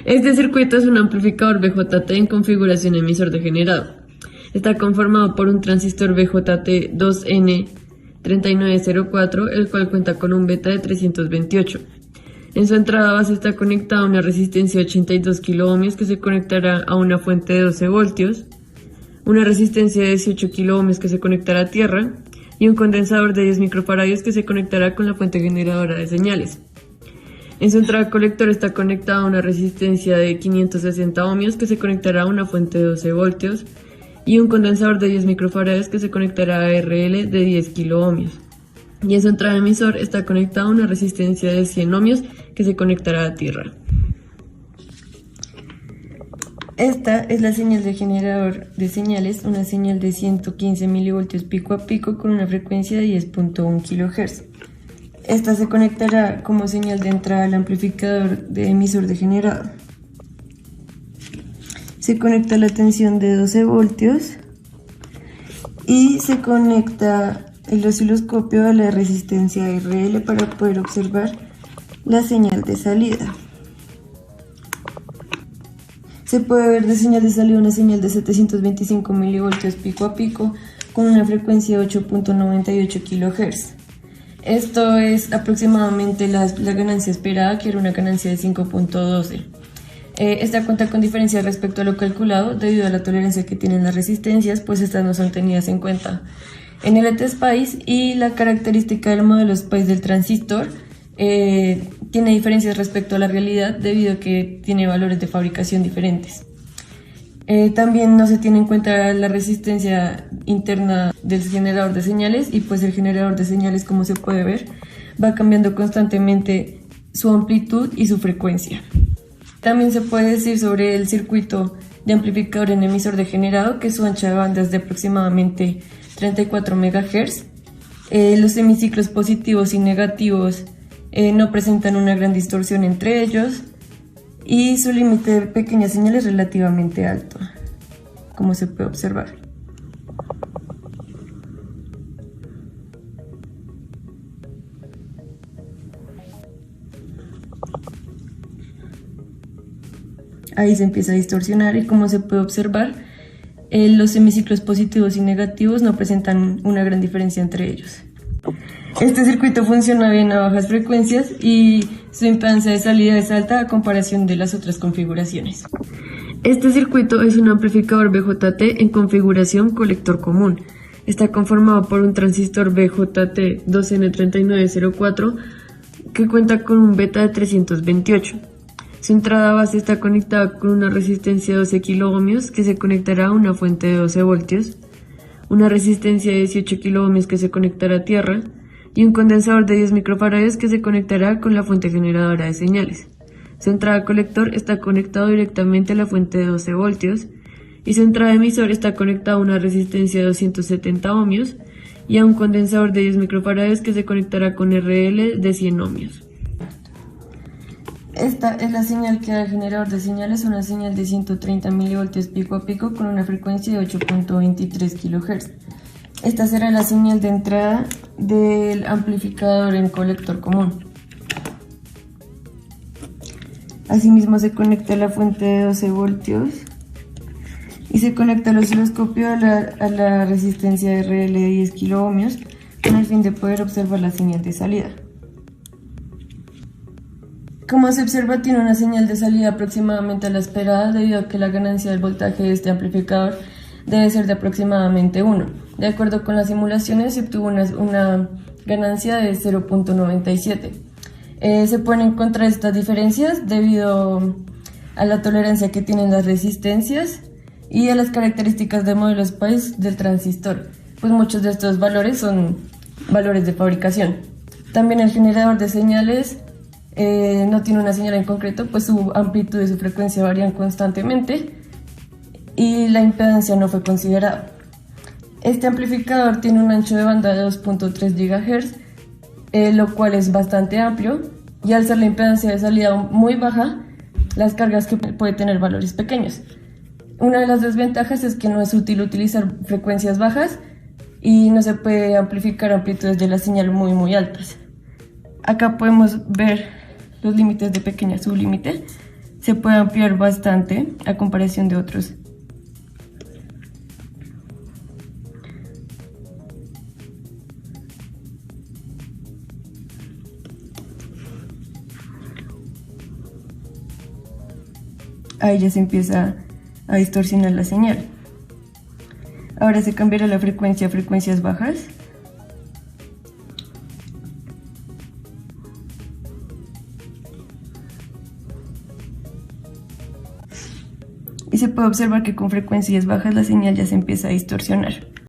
Este circuito es un amplificador BJT en configuración emisor degenerado. Está conformado por un transistor BJT 2N3904, el cual cuenta con un beta de 328. En su entrada base está conectada una resistencia de 82 kiloohmios que se conectará a una fuente de 12 voltios, una resistencia de 18 kiloohmios que se conectará a tierra y un condensador de 10 microfaradios que se conectará con la fuente generadora de señales. En su entrada colector está conectada una resistencia de 560 ohmios que se conectará a una fuente de 12 voltios y un condensador de 10 microfaradios que se conectará a RL de 10 kiloohmios. Y en su entrada emisor está conectada una resistencia de 100 ohmios que se conectará a tierra. Esta es la señal de generador de señales, una señal de 115 milivoltios pico a pico con una frecuencia de 10.1 kHz. Esta se conectará como señal de entrada al amplificador de emisor degenerado. Se conecta la tensión de 12 voltios y se conecta el osciloscopio a la resistencia RL para poder observar la señal de salida. Se puede ver de señal de salida una señal de 725 milivoltios pico a pico con una frecuencia de 8.98 kHz. Esto es aproximadamente la ganancia esperada, que era una ganancia de 5.12. Esta cuenta con diferencias respecto a lo calculado debido a la tolerancia que tienen las resistencias, pues estas no son tenidas en cuenta en el ET-SPICE, y la característica del modelo SPICE del transistor tiene diferencias respecto a la realidad debido a que tiene valores de fabricación diferentes. También no se tiene en cuenta la resistencia interna del generador de señales, y pues el generador de señales, como se puede ver, va cambiando constantemente su amplitud y su frecuencia. También se puede decir sobre el circuito de amplificador en emisor degenerado que su ancha de banda es de aproximadamente 34 MHz. Los semiciclos positivos y negativos no presentan una gran distorsión entre ellos, y su límite de pequeñas señales es relativamente alto, como se puede observar. Ahí se empieza a distorsionar, y como se puede observar, los semiciclos positivos y negativos no presentan una gran diferencia entre ellos. Este circuito funciona bien a bajas frecuencias y su impedancia de salida es alta a comparación de las otras configuraciones. Este circuito es un amplificador BJT en configuración colector común. Está conformado por un transistor BJT 2N3904 que cuenta con un beta de 328. Su entrada base está conectada con una resistencia de 12 kiloohmios que se conectará a una fuente de 12 voltios, una resistencia de 18 kiloohmios que se conectará a tierra y un condensador de 10 microfaradios que se conectará con la fuente generadora de señales. Su entrada colector está conectado directamente a la fuente de 12 voltios y su entrada emisor está conectada a una resistencia de 270 ohmios y a un condensador de 10 microfaradios que se conectará con RL de 100 ohmios. Esta es la señal que da el generador de señales, una señal de 130 milivoltios pico a pico con una frecuencia de 8.23 kHz. Esta será la señal de entrada del amplificador en colector común. Asimismo se conecta la fuente de 12 voltios y se conecta el osciloscopio a la resistencia RL de 10 kiloohmios con el fin de poder observar la señal de salida. Como se observa, tiene una señal de salida aproximadamente a la esperada debido a que la ganancia del voltaje de este amplificador debe ser de aproximadamente 1. De acuerdo con las simulaciones, se obtuvo una ganancia de 0.97. Se pueden encontrar estas diferencias debido a la tolerancia que tienen las resistencias y a las características del modelo SPICE del transistor, pues muchos de estos valores son valores de fabricación. También el generador de señales no tiene una señal en concreto, pues su amplitud y su frecuencia varían constantemente y la impedancia no fue considerada. Este amplificador tiene un ancho de banda de 2.3 GHz, lo cual es bastante amplio, y al ser la impedancia de salida muy baja, las cargas que puede tener valores pequeños. Una de las desventajas es que no es útil utilizar frecuencias bajas y no se puede amplificar amplitudes de la señal muy altas. Acá podemos ver los límites de pequeña sublímite. se puede ampliar bastante a comparación de otros. Ahí ya se empieza a distorsionar la señal. Ahora se cambiará la frecuencia a frecuencias bajas. Y se puede observar que con frecuencias bajas la señal ya se empieza a distorsionar.